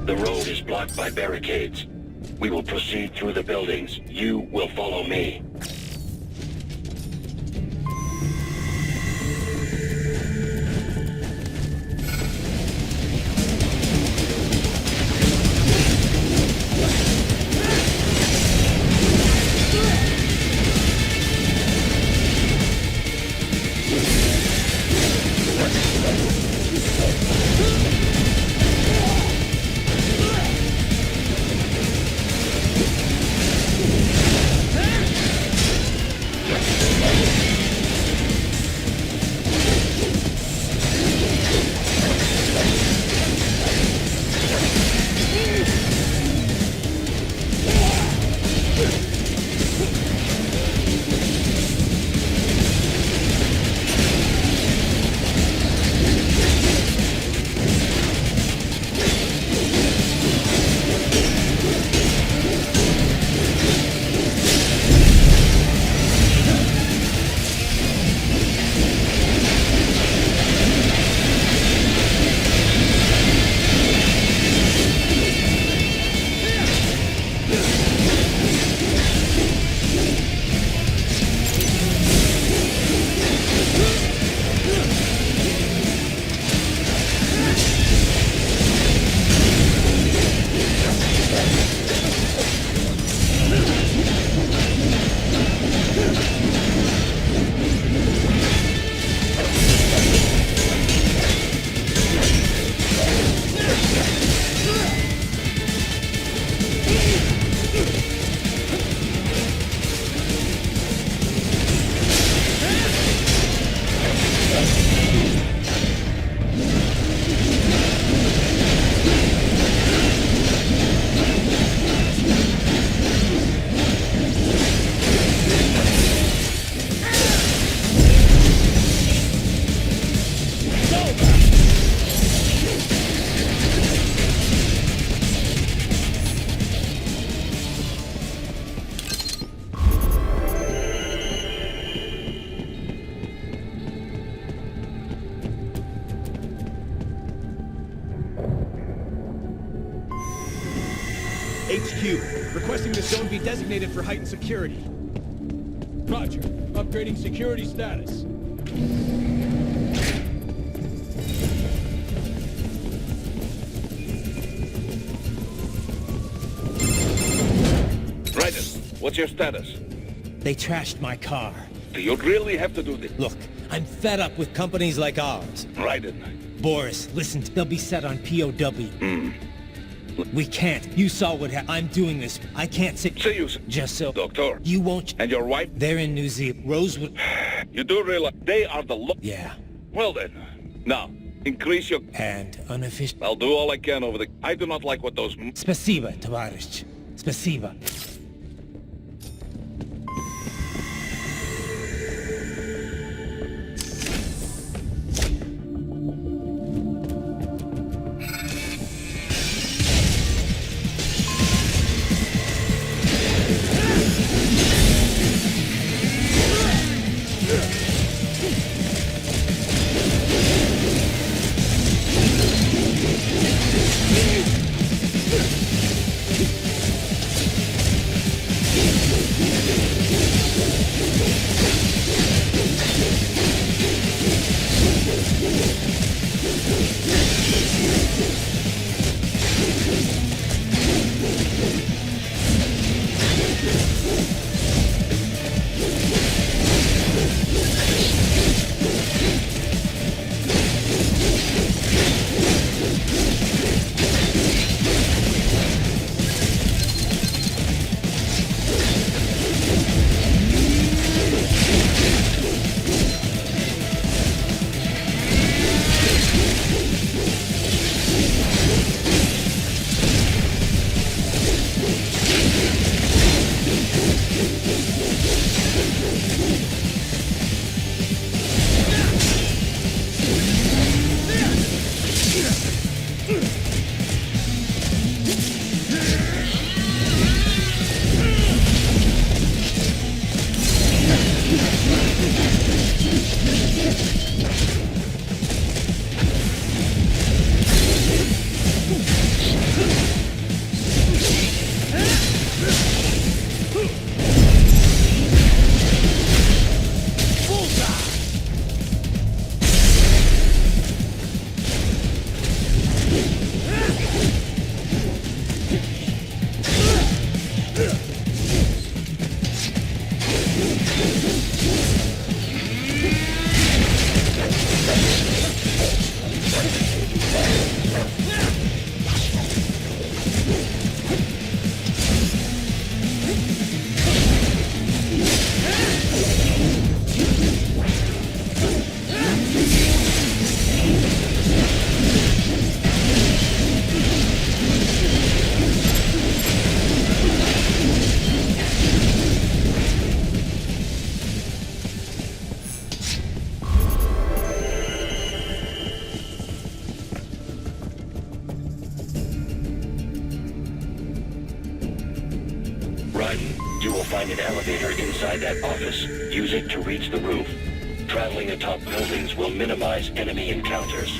The road is blocked by barricades. We will proceed through the buildings. You will follow me. HQ, requesting the zone be designated for heightened security. Roger. Upgrading security status. Raiden, what's your status? They trashed my car. Do you really have to do this? Look, I'm fed up with companies like ours. Raiden. Boris, listen, they'll be set on POW. We can't. You saw what happened. I'm doing this. I can't sit... See you, Just so... Doctor. You won't... And your wife? They're in New Zealand. Rosewood... You do realize they are the Yeah. Well then. Now, increase your... And unofficial... I'll do all I can over the... I do not like what those... Спасибо, товарищ. Спасибо. garden. You will find an elevator inside that office. Use it to reach the roof. Traveling atop buildings will minimize enemy encounters.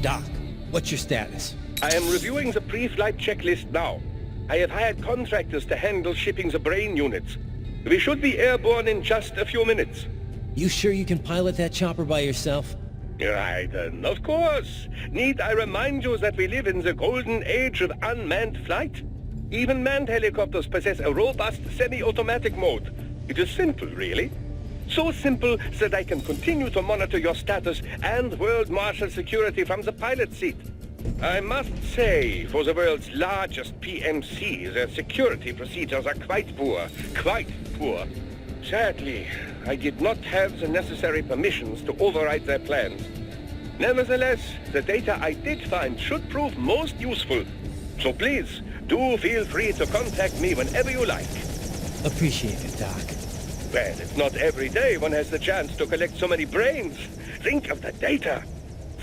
Doc, what's your status? I am reviewing the pre-flight checklist now. I have hired contractors to handle shipping the brain units. We should be airborne in just a few minutes. You sure you can pilot that chopper by yourself? Right, of course. Need I remind you that we live in the golden age of unmanned flight? Even manned helicopters possess a robust semi-automatic mode. It is simple, really. So simple that I can continue to monitor your status and world marshal security from the pilot seat. I must say, for the world's largest PMC, their security procedures are quite poor. Quite poor. Sadly, I did not have the necessary permissions to override their plans. Nevertheless, the data I did find should prove most useful. So please, do feel free to contact me whenever you like. Appreciate it, Doc. Well, it's not every day one has the chance to collect so many brains. Think of the data,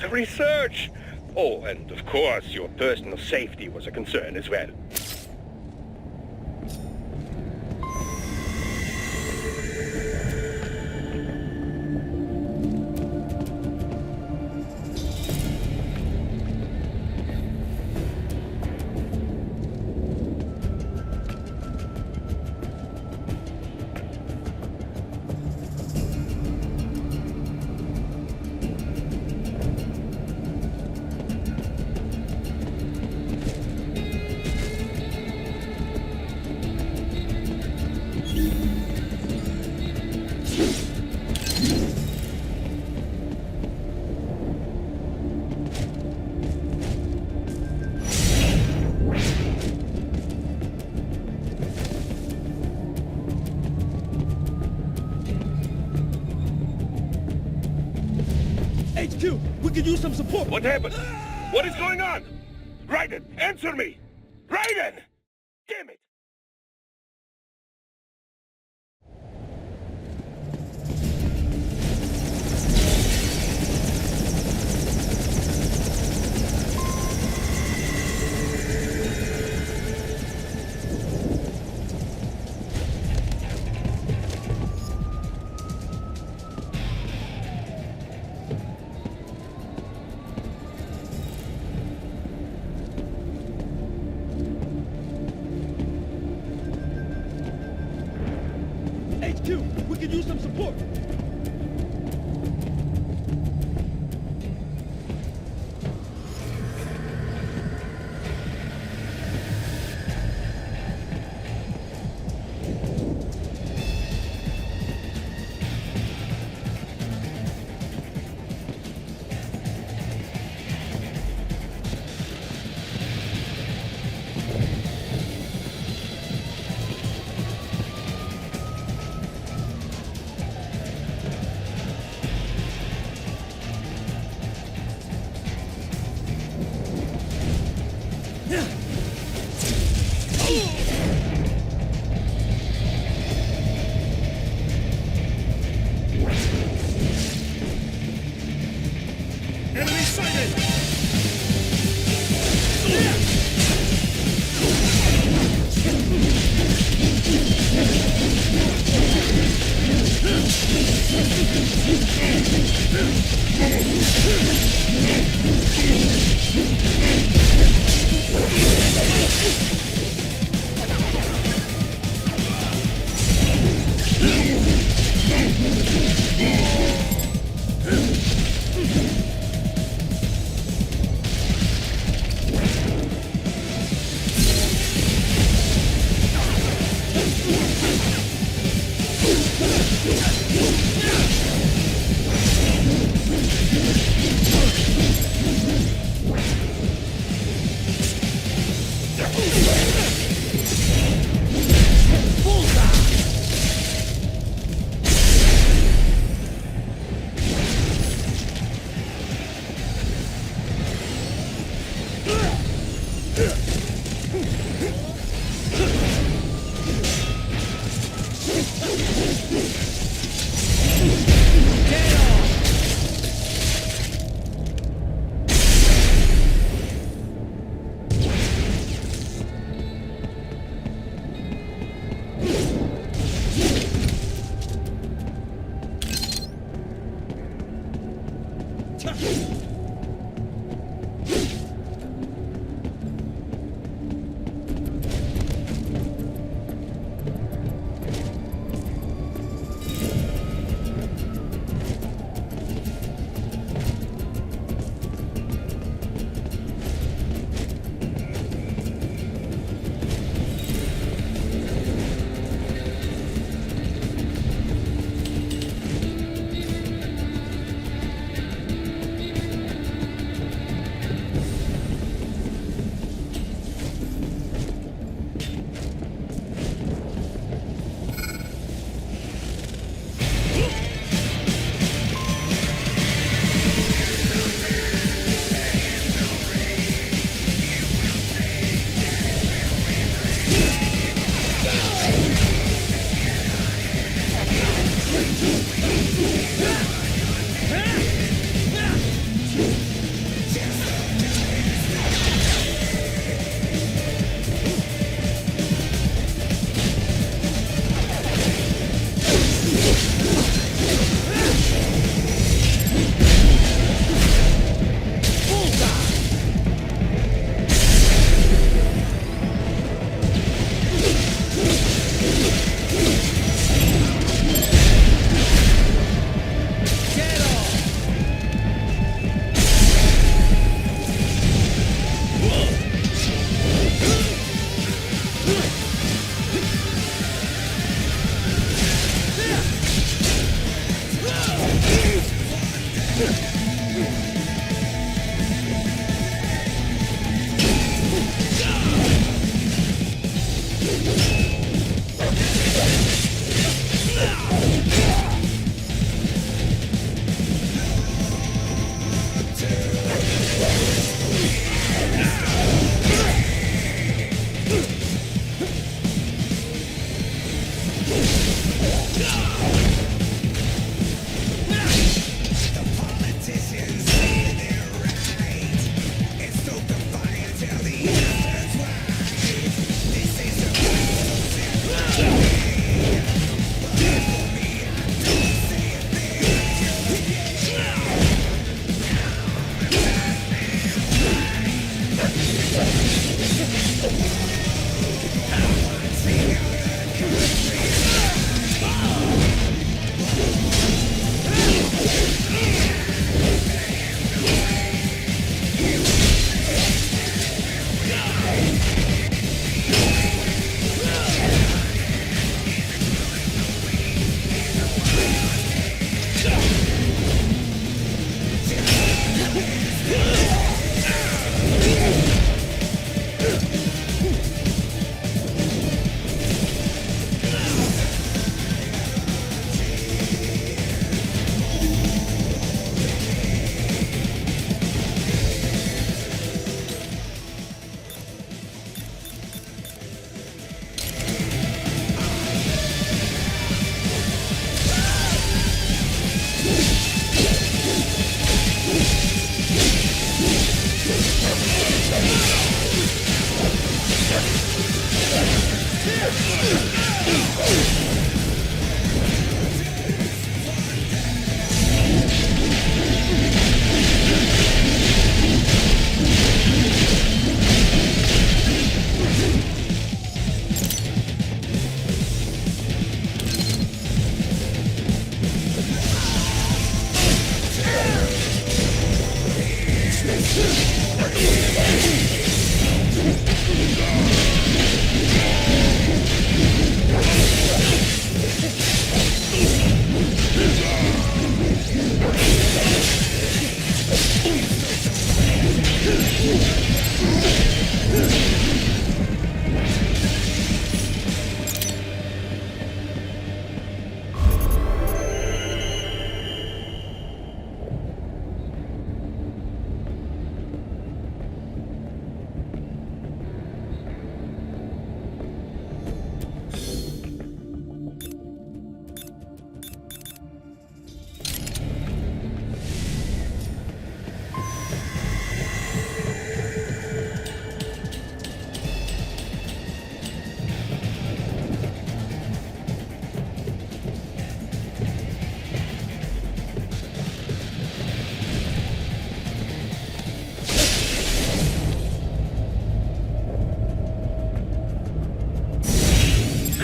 the research. Oh, and of course, your personal safety was a concern as well. HQ, we could use some support. What happened? What is going on? Raiden, answer me! Raiden! Damn it!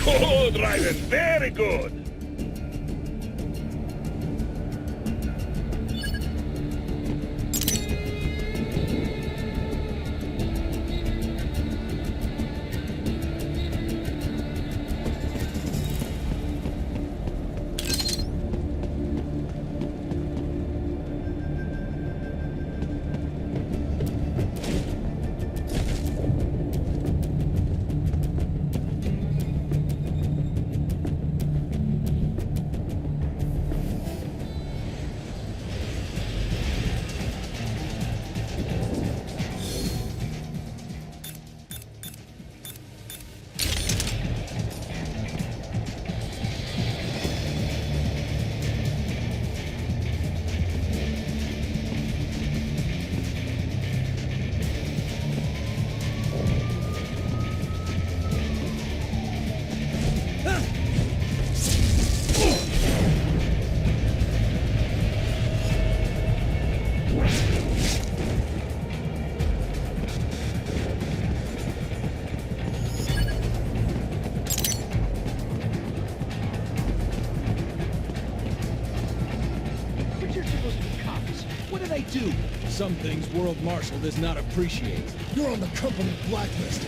Good, Ryden, very good. Some things World Marshal does not appreciate. You're on the company blacklist.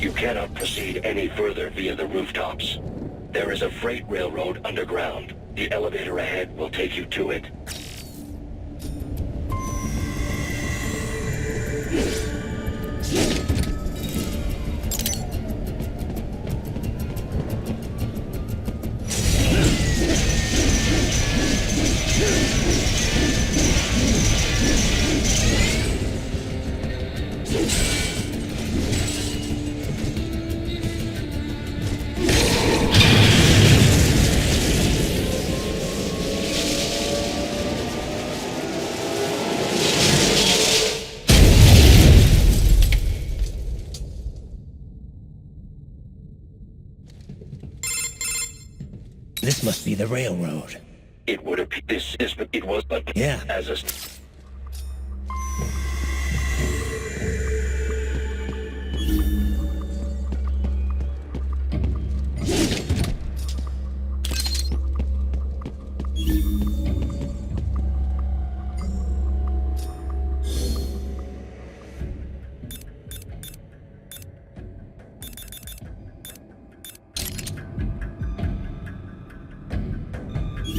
You cannot proceed any further via the rooftops. There is a freight railroad underground. The elevator ahead will take you to it. This must be the railroad. It would appear this is, but it was, but Yeah. as a.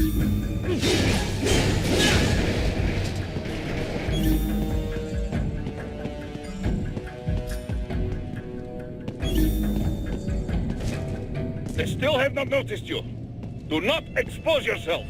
They still have not noticed you. Do not expose yourself.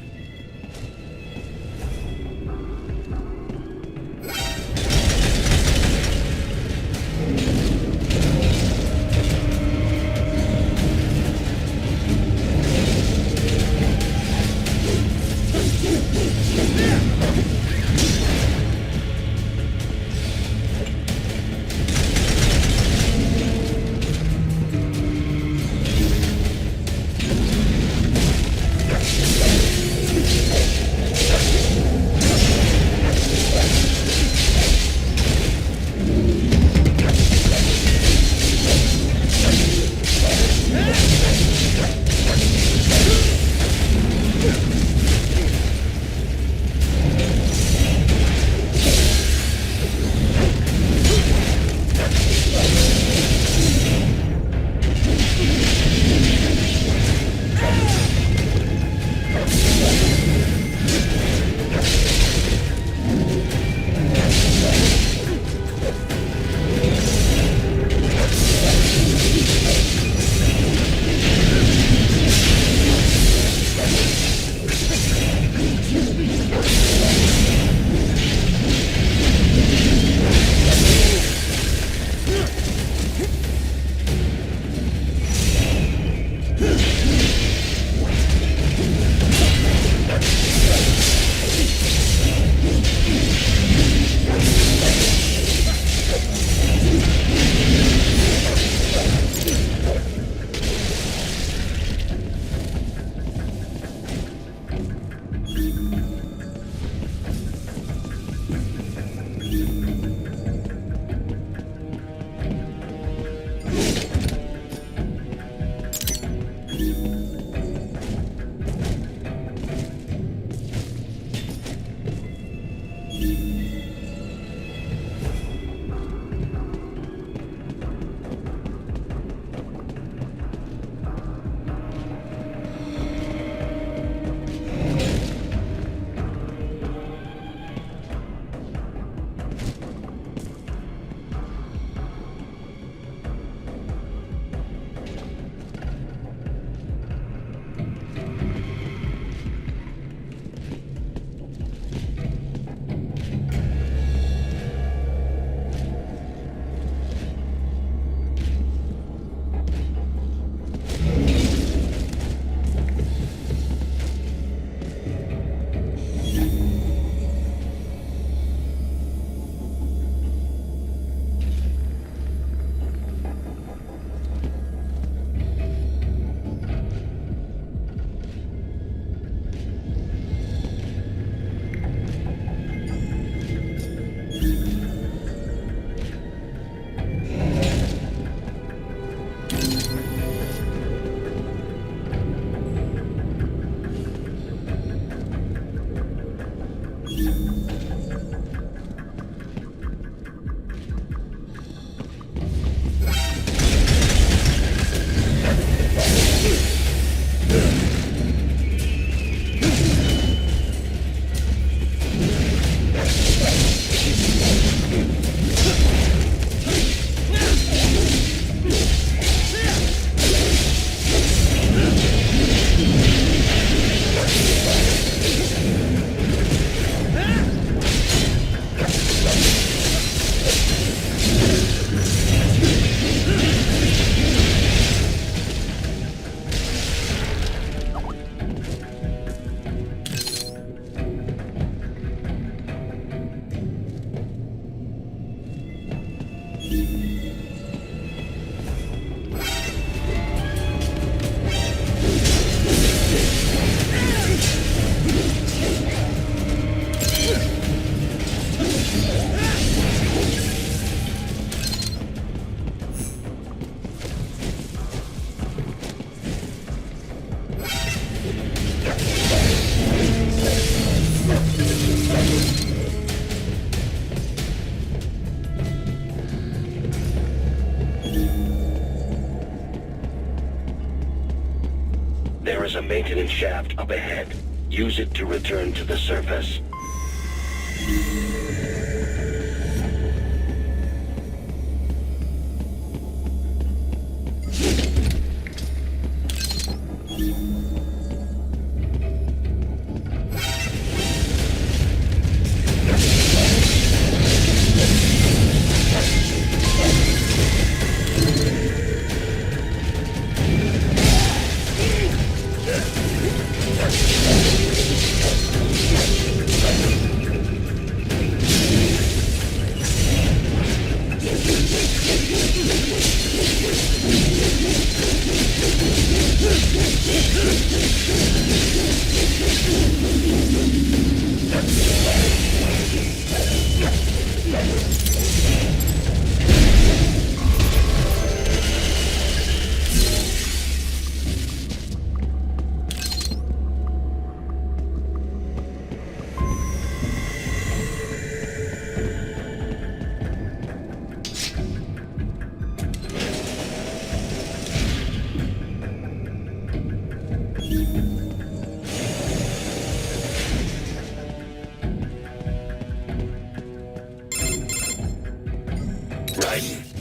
There is a maintenance shaft up ahead. Use it to return to the surface.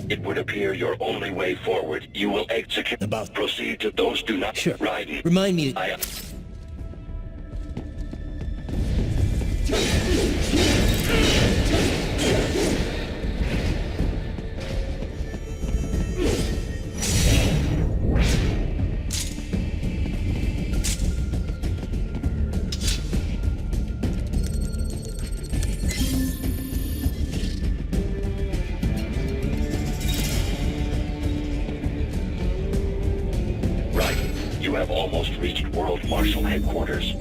It would appear your only way forward. You will execute. Proceed to those do not. Sure. Raiden. Remind me. You have almost reached World Marshal Headquarters.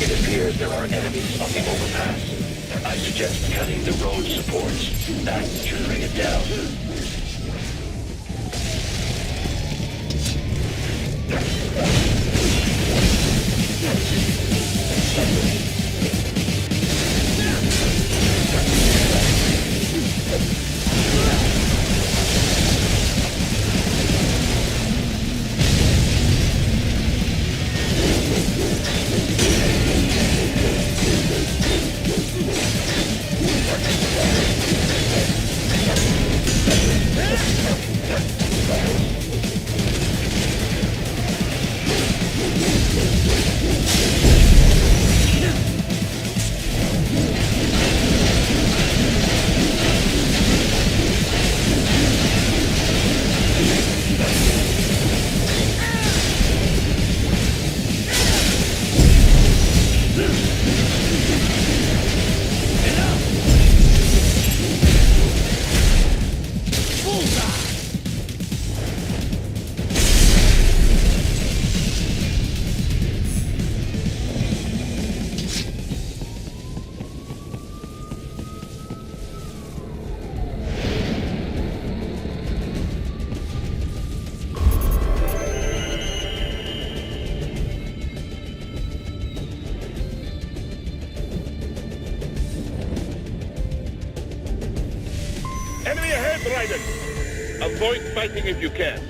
It appears there are enemies on the overpass. I suggest cutting the road supports. That should bring it down. Enemy ahead, Raiden! Avoid fighting if you can.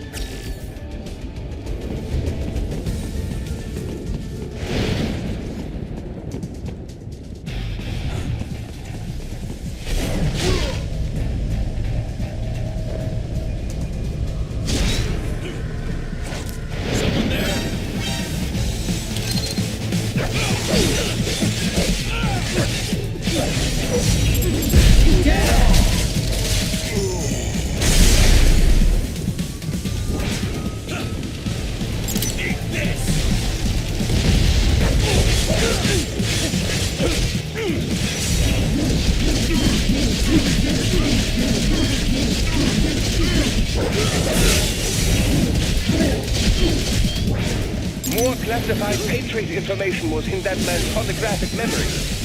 classified pay trace information was in that man's holographic memory.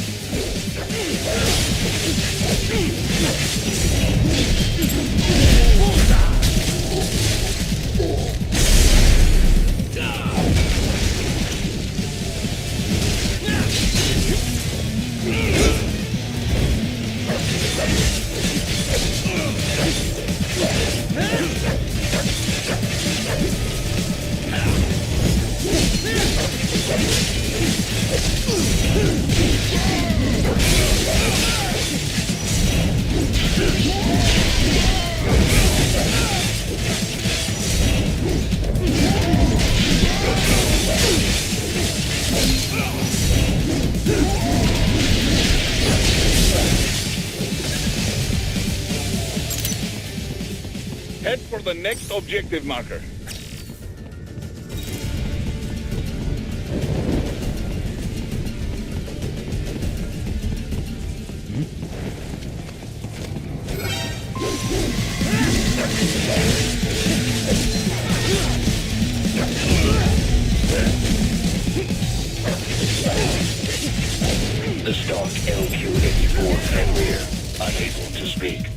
Head for the next objective marker. The stock LQ-84 Fenrir, unable to speak.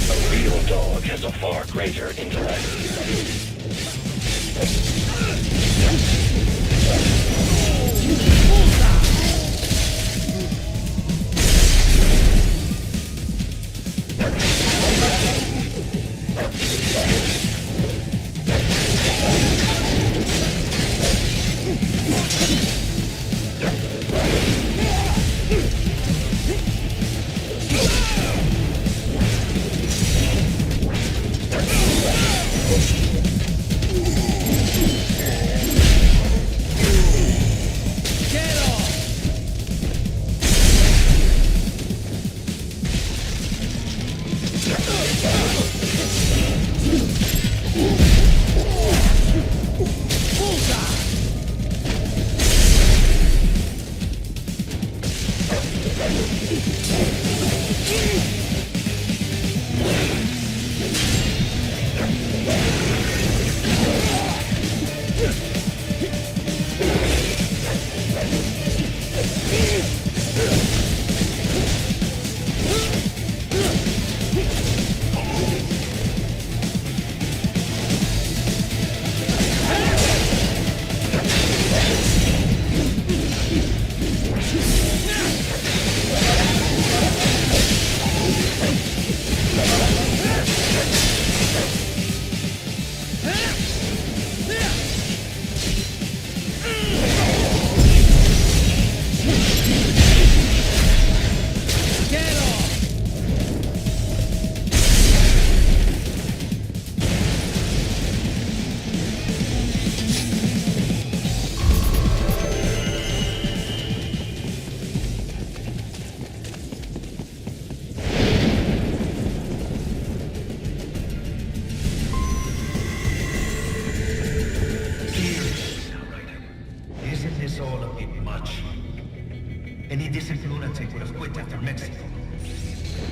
A real dog has a far greater intellect.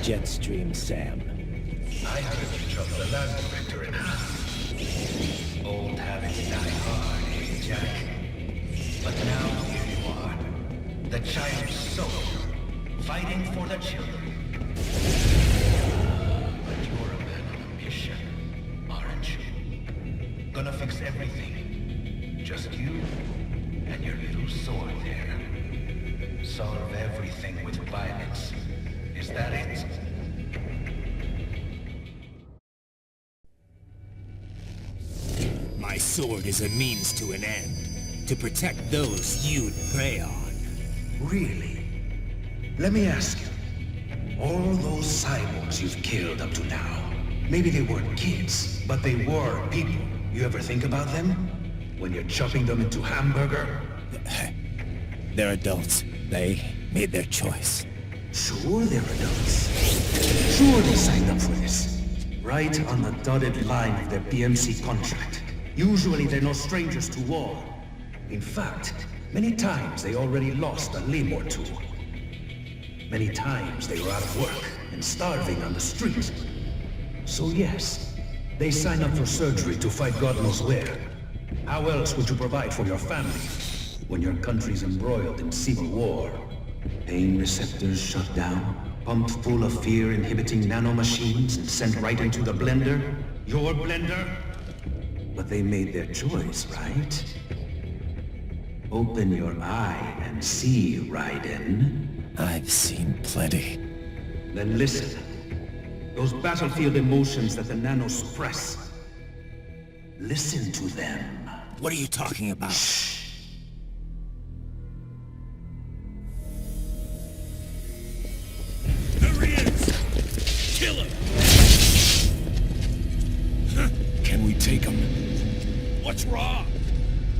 Jetstream Sam. I have a picture of the land director in hand. Old habits die hard, eh, Jack? But now here you are. The child's soul, fighting for the children. But you're a man on a mission, aren't you? Gonna fix everything. Just you and your little sword there. Solve everything with violence. Is that it? My sword is a means to an end. To protect those you'd prey on. Really? Let me ask you. All those cyborgs you've killed up to now, maybe they weren't kids, but they were people. You ever think about them? When you're chopping them into hamburger? They're adults. They made their choice. Sure they're adults. Sure they signed up for this. Right on the dotted line of their BMC contract. Usually they're no strangers to war. In fact, many times they already lost a limb or two. Many times they were out of work and starving on the street. So yes, they signed up for surgery to fight God knows where. How else would you provide for your family? when your country's embroiled in civil war. Pain receptors shut down, pumped full of fear-inhibiting nanomachines and sent right into the blender. Your blender? But they made their choice, right? Open your eye and see, Raiden. I've seen plenty. Then listen. Those battlefield emotions that the nanos suppress. Listen to them. What are you talking about? There he is! Kill him! Can we take him? What's wrong?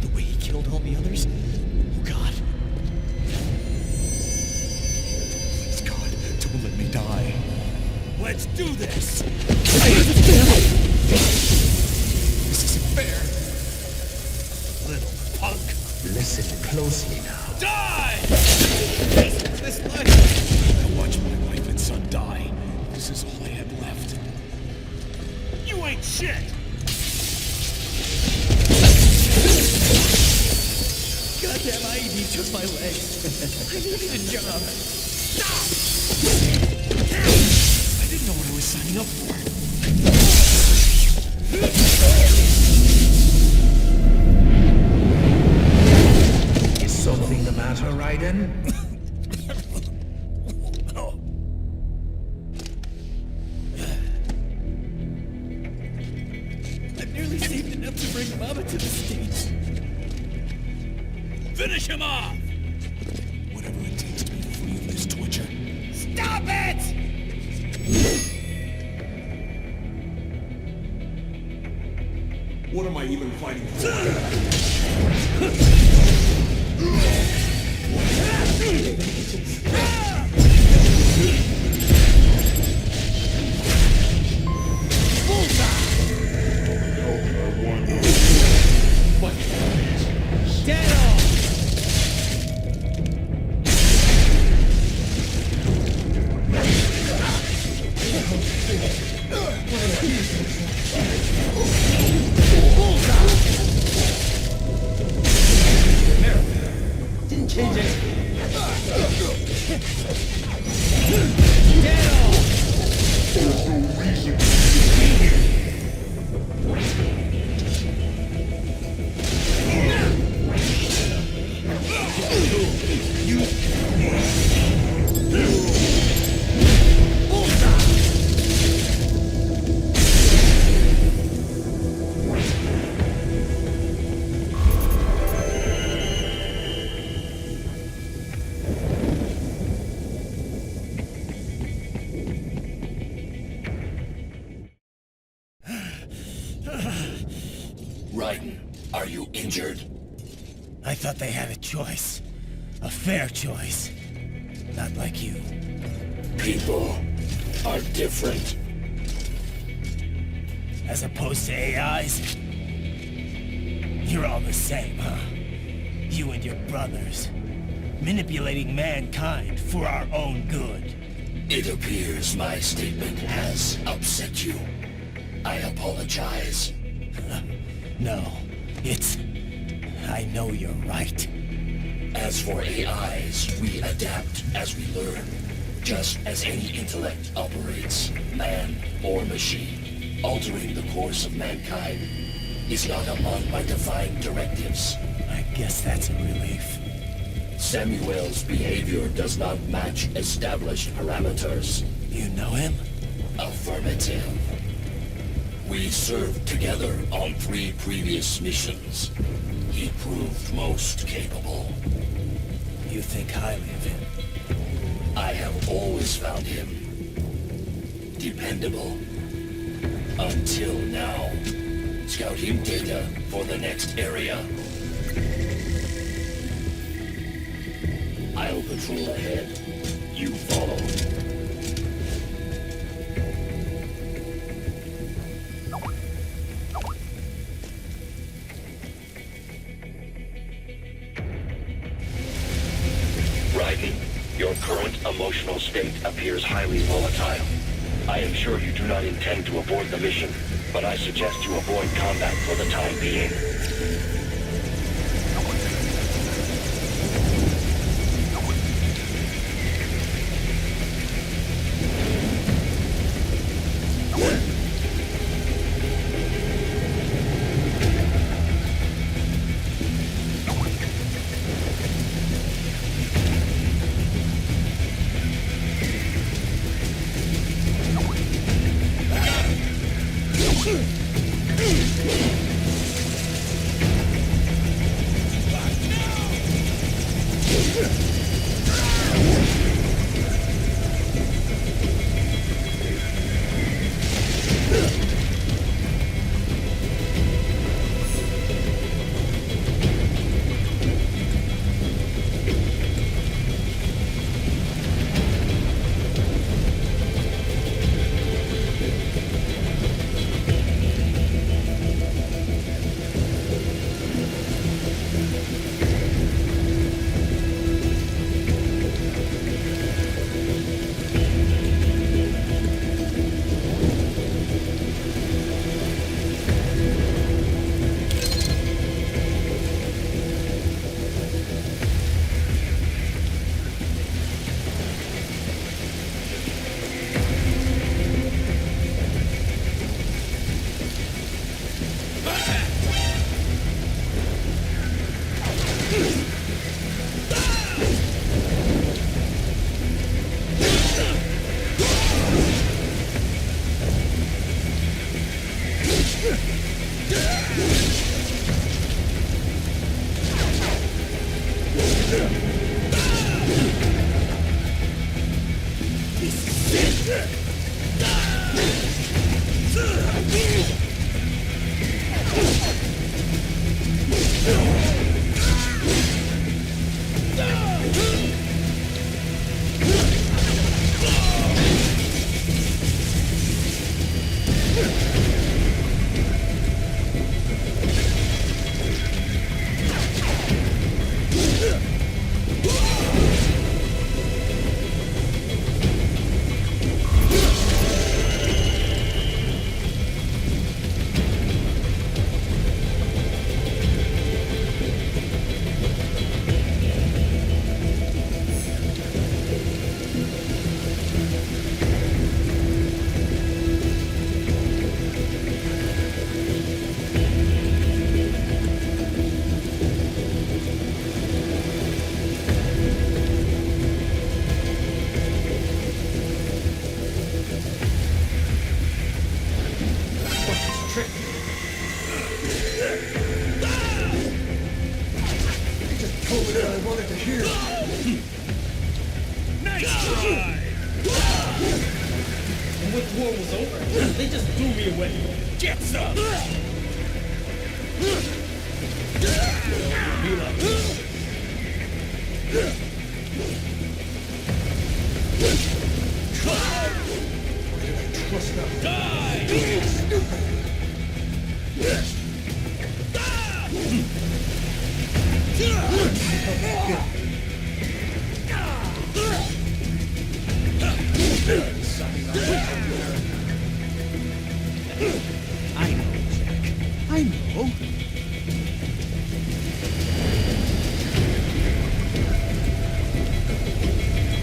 The way he killed all the others? Oh God. Please, God, don't let me die. Let's do this! This isn't fair. Little punk! Listen closely now. Die! This life! I watched my wife and son die. This is all I had left. You ain't shit! Goddamn IED took my legs. I needed a job. Stop! I didn't know what I was signing up for. Is something the matter, Raiden? I've nearly saved enough to bring Mama to the States. Finish him off! Whatever it takes to be free of this torture. Stop it! What am I even fighting for? Dead on! Didn't change it. Dead on! Raiden, are you injured? I thought they had a choice. A fair choice. Not like you. People are different. As opposed to AIs? You're all the same, huh? You and your brothers. Manipulating mankind for our own good. It appears my statement has upset you. I apologize. No, it's... I know you're right. As for AIs, we adapt as we learn. Just as any intellect operates, man or machine. Altering the course of mankind is not among my defined directives. I guess that's a relief. Samuel's behavior does not match established parameters. You know him? Affirmative. We served together on 3 previous missions. He proved most capable. You think highly of him? I have always found him dependable. Until now. Scouting data for the next area. I'll patrol ahead. You follow. Raiden, your current emotional state appears highly volatile. I am sure you do not intend to abort the mission, but I suggest you avoid combat for the time being. when the war was over. They just threw me away. Get some! Be like this. Trust them. Die! I know, Jack. I know.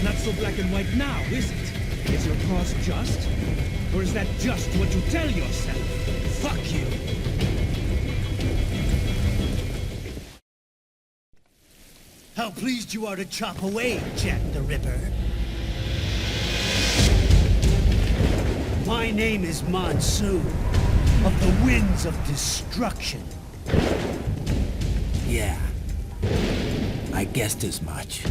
Not so black and white now, is it? Is your cause just? Or is that just what you tell yourself? Fuck you! How pleased you are to chop away, Jack the Ripper. My name is Monsoon, of the winds of destruction. Yeah, I guessed as much.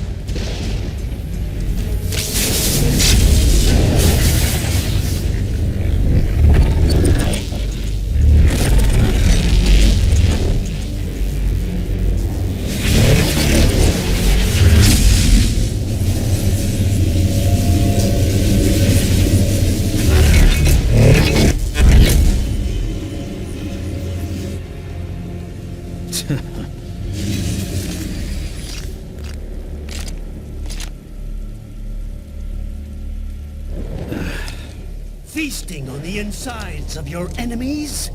Feasting on the insides of your enemies?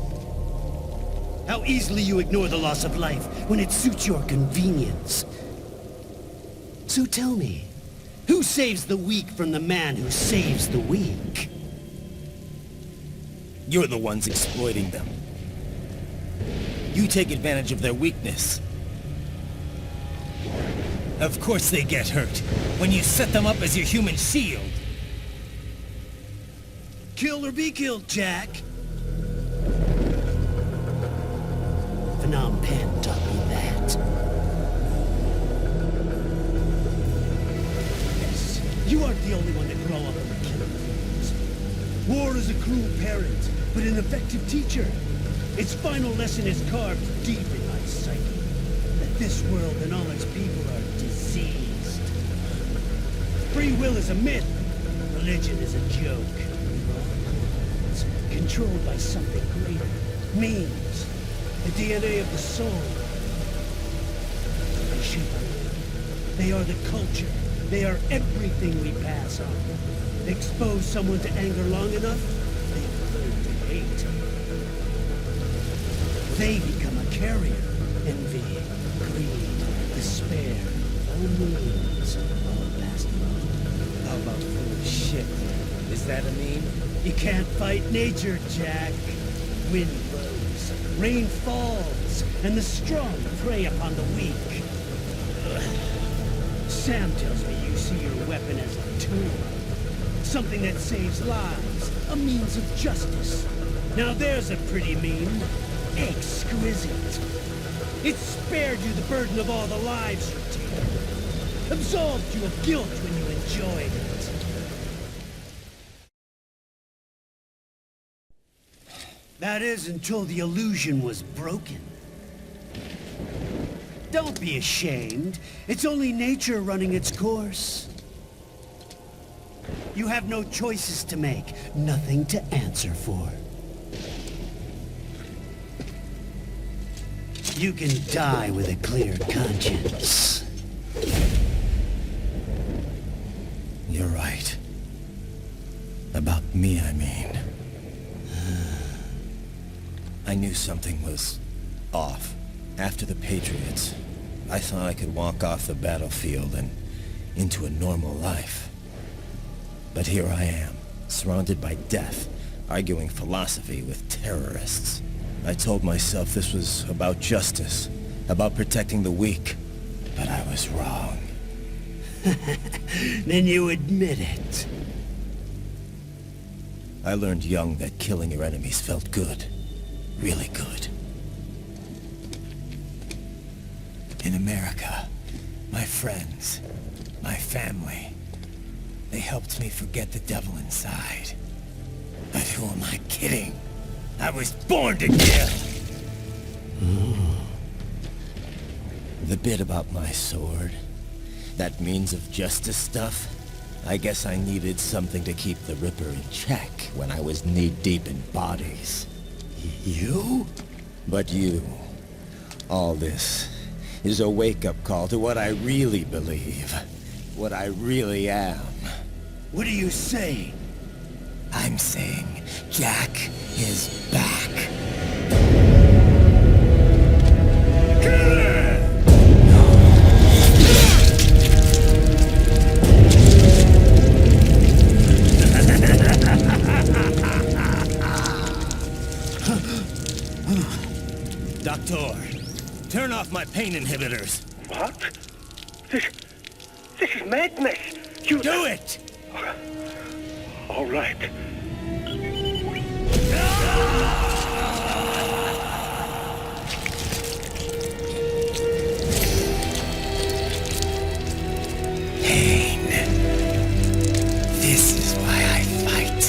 How easily you ignore the loss of life when it suits your convenience. So tell me, who saves the weak from the man who saves the weak? You're the ones exploiting them. You take advantage of their weakness. Of course they get hurt when you set them up as your human shield. Kill or be killed, Jack. Phnom Penh taught me that. Yes, you aren't the only one to grow up in the killing fields. War is a cruel parent, but an effective teacher. Its final lesson is carved deep in my psyche. That this world and all its people are diseased. Free will is a myth. Religion is a joke. Controlled by something greater. Means. The DNA of the soul. They shape our life. They are the culture. They are everything we pass on. Expose someone to anger long enough, they learn to hate. They become a carrier. Envy, greed, despair, all means, all past love. How about foolish shit? Is that a meme? You can't fight nature, Jack. Wind blows, rain falls, and the strong prey upon the weak. Sam tells me you see your weapon as a tool. Something that saves lives, a means of justice. Now there's a pretty meme. Exquisite. It spared you the burden of all the lives you take. Absolved you of guilt when you enjoyed it. That is until the illusion was broken. Don't be ashamed. It's only nature running its course. You have no choices to make, nothing to answer for. You can die with a clear conscience. You're right. About me, I mean. I knew something was off. After the Patriots, I thought I could walk off the battlefield and into a normal life. But here I am, surrounded by death, arguing philosophy with terrorists. I told myself this was about justice, about protecting the weak, but I was wrong. Then you admit it. I learned young that killing your enemies felt good. Really good. In America, my friends, my family, they helped me forget the devil inside. But who am I kidding? I was born to kill! The bit about my sword, that means of justice stuff, I guess I needed something to keep the Ripper in check when I was knee-deep in bodies. You? But you, all this, is a wake-up call to what I really believe, what I really am. What are you saying? I'm saying Jack is back. Doctor, turn off my pain inhibitors. What? This is madness. You Do it! All right. Pain. This is why I fight.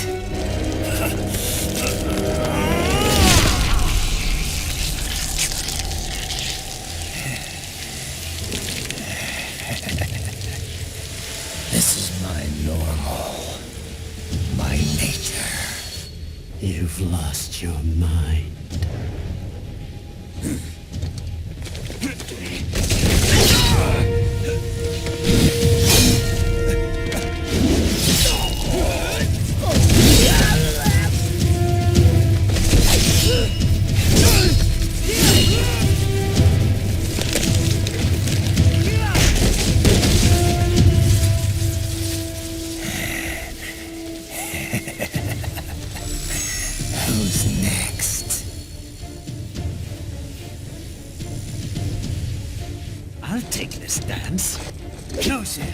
This is my normal. My nature. You've lost your mind. Who's next? I'll take this dance. No, Sam.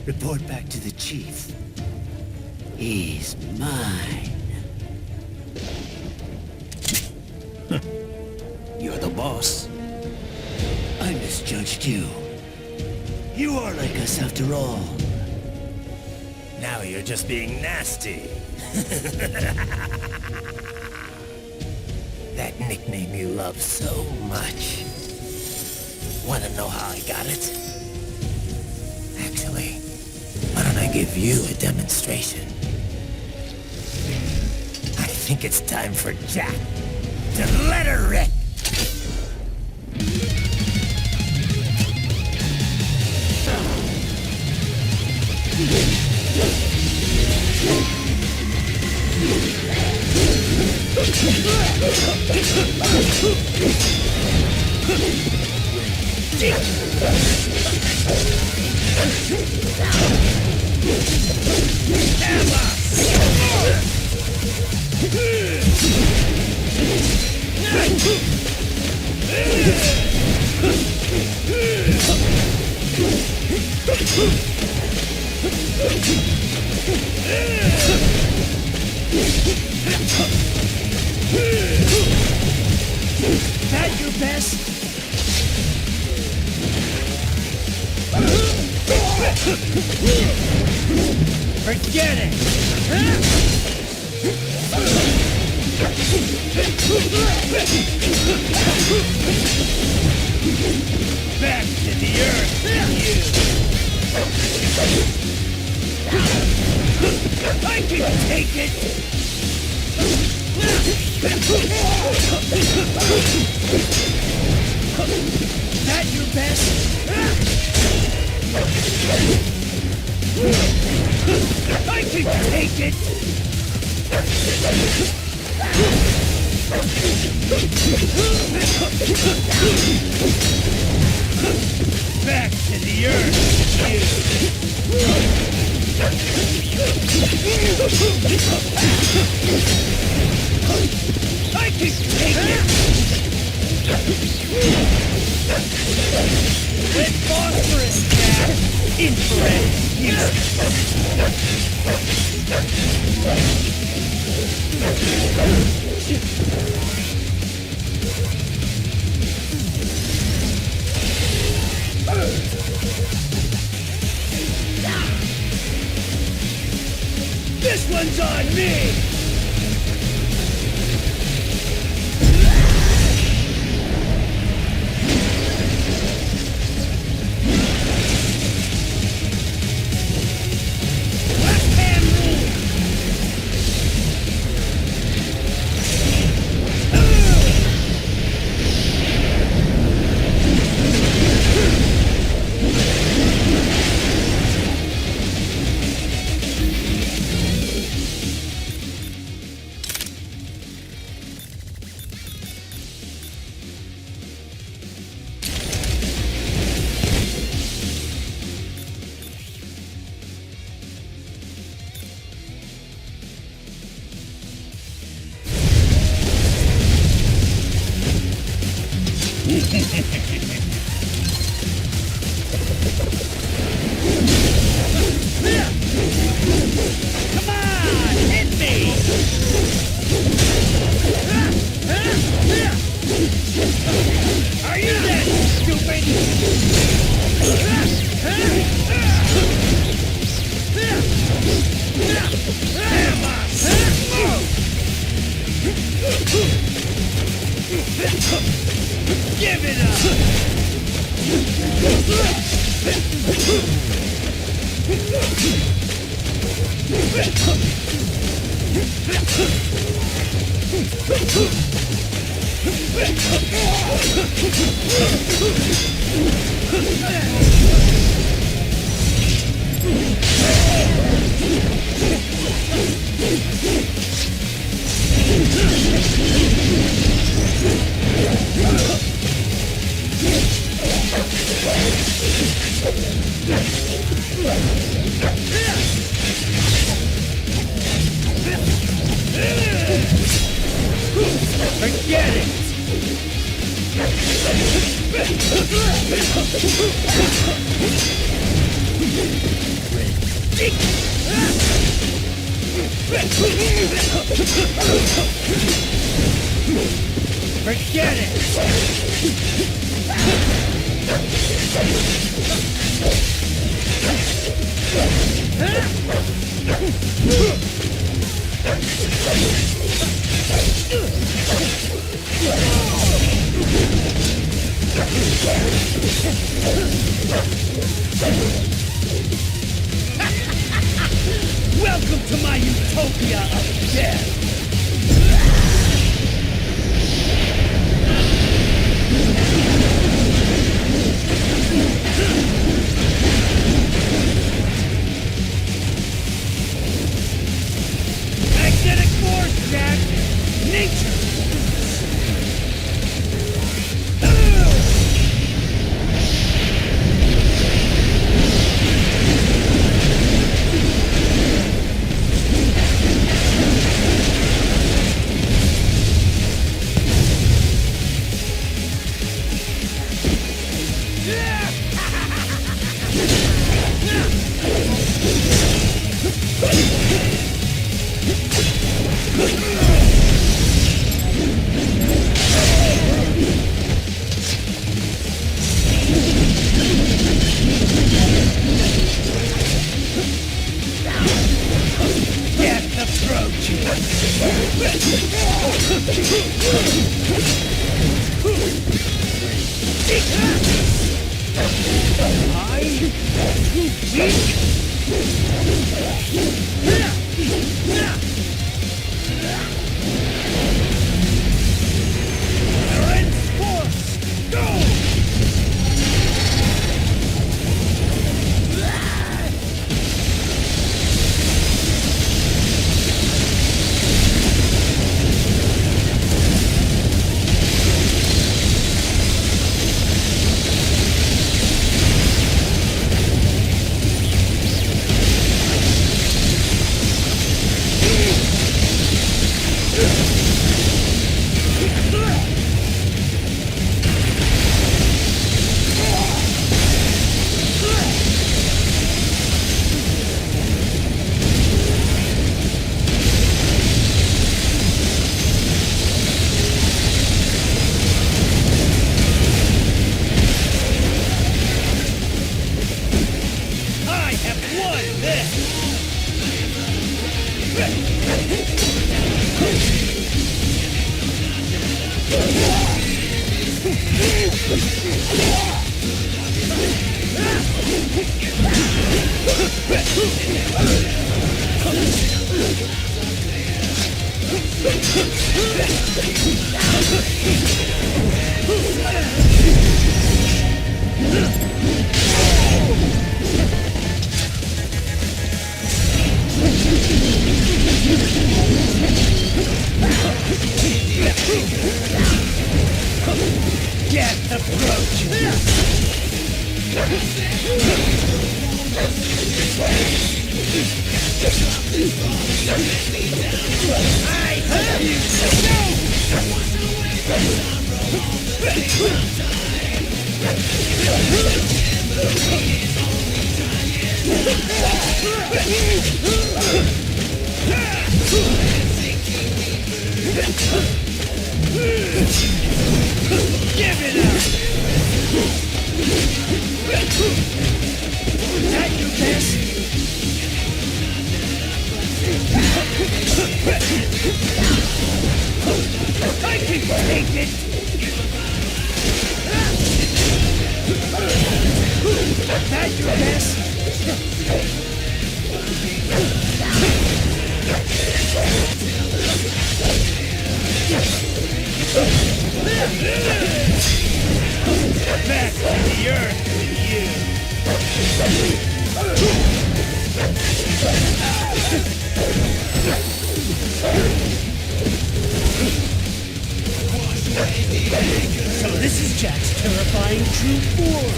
Report back to the chief. He's mine. You're the boss. I misjudged you. You are like us after all. Now you're just being nasty. That nickname you love so much. Want to know how I got it? Actually, why don't I give you a demonstration? I think it's time for Jack to let her rip. That your best? Forget it! Back to the earth, you! I can take it! That your best? I can take it! Back to the earth, you! I can take it! With phosphorus gas, infrared This one's on me! Give it up! Forget it! Forget it! Welcome to my utopia of death! Magnetic force, Jack! Nature! take it! That your best? Back to the earth with you! So this is Jack's terrifying true form!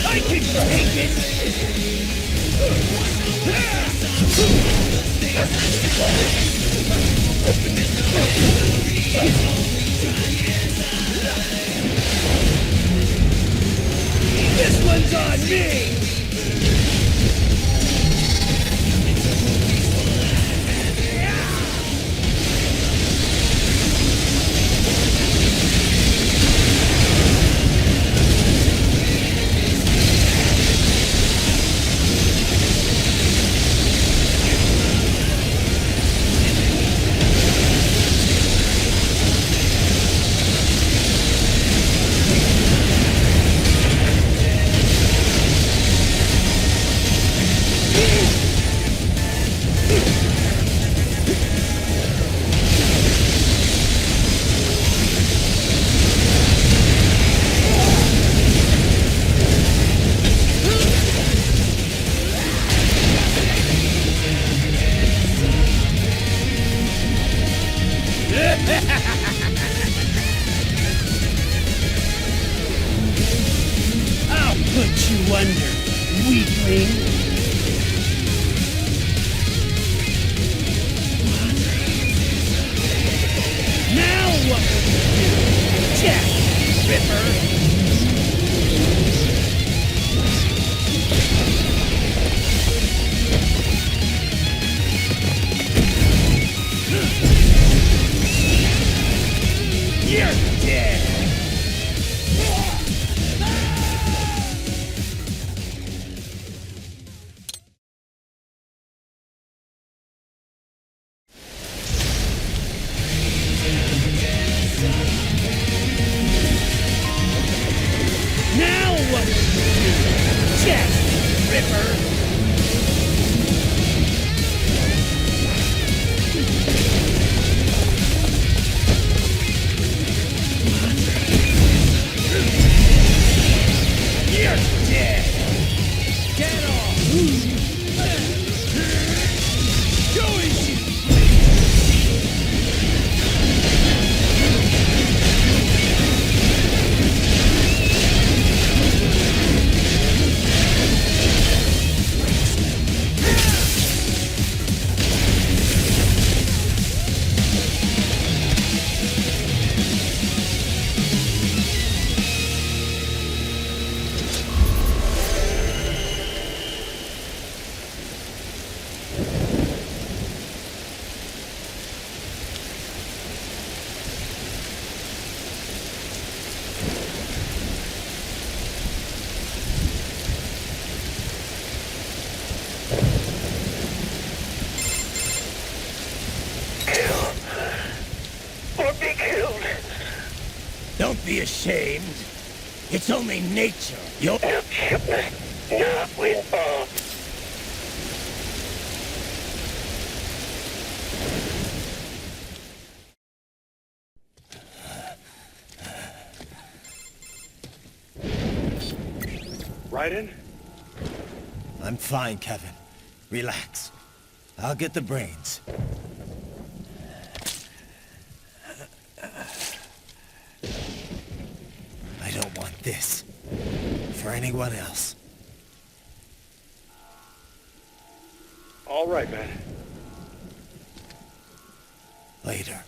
I can take it! This one's on me! I'll put you under, weakling. Now what will you do, Jack Ripper? You're dead! ashamed? It's only nature. You're... Yeah, we are. Raiden? I'm fine, Kevin. Relax. I'll get the brains. I don't want this for anyone else. All right, man. Later.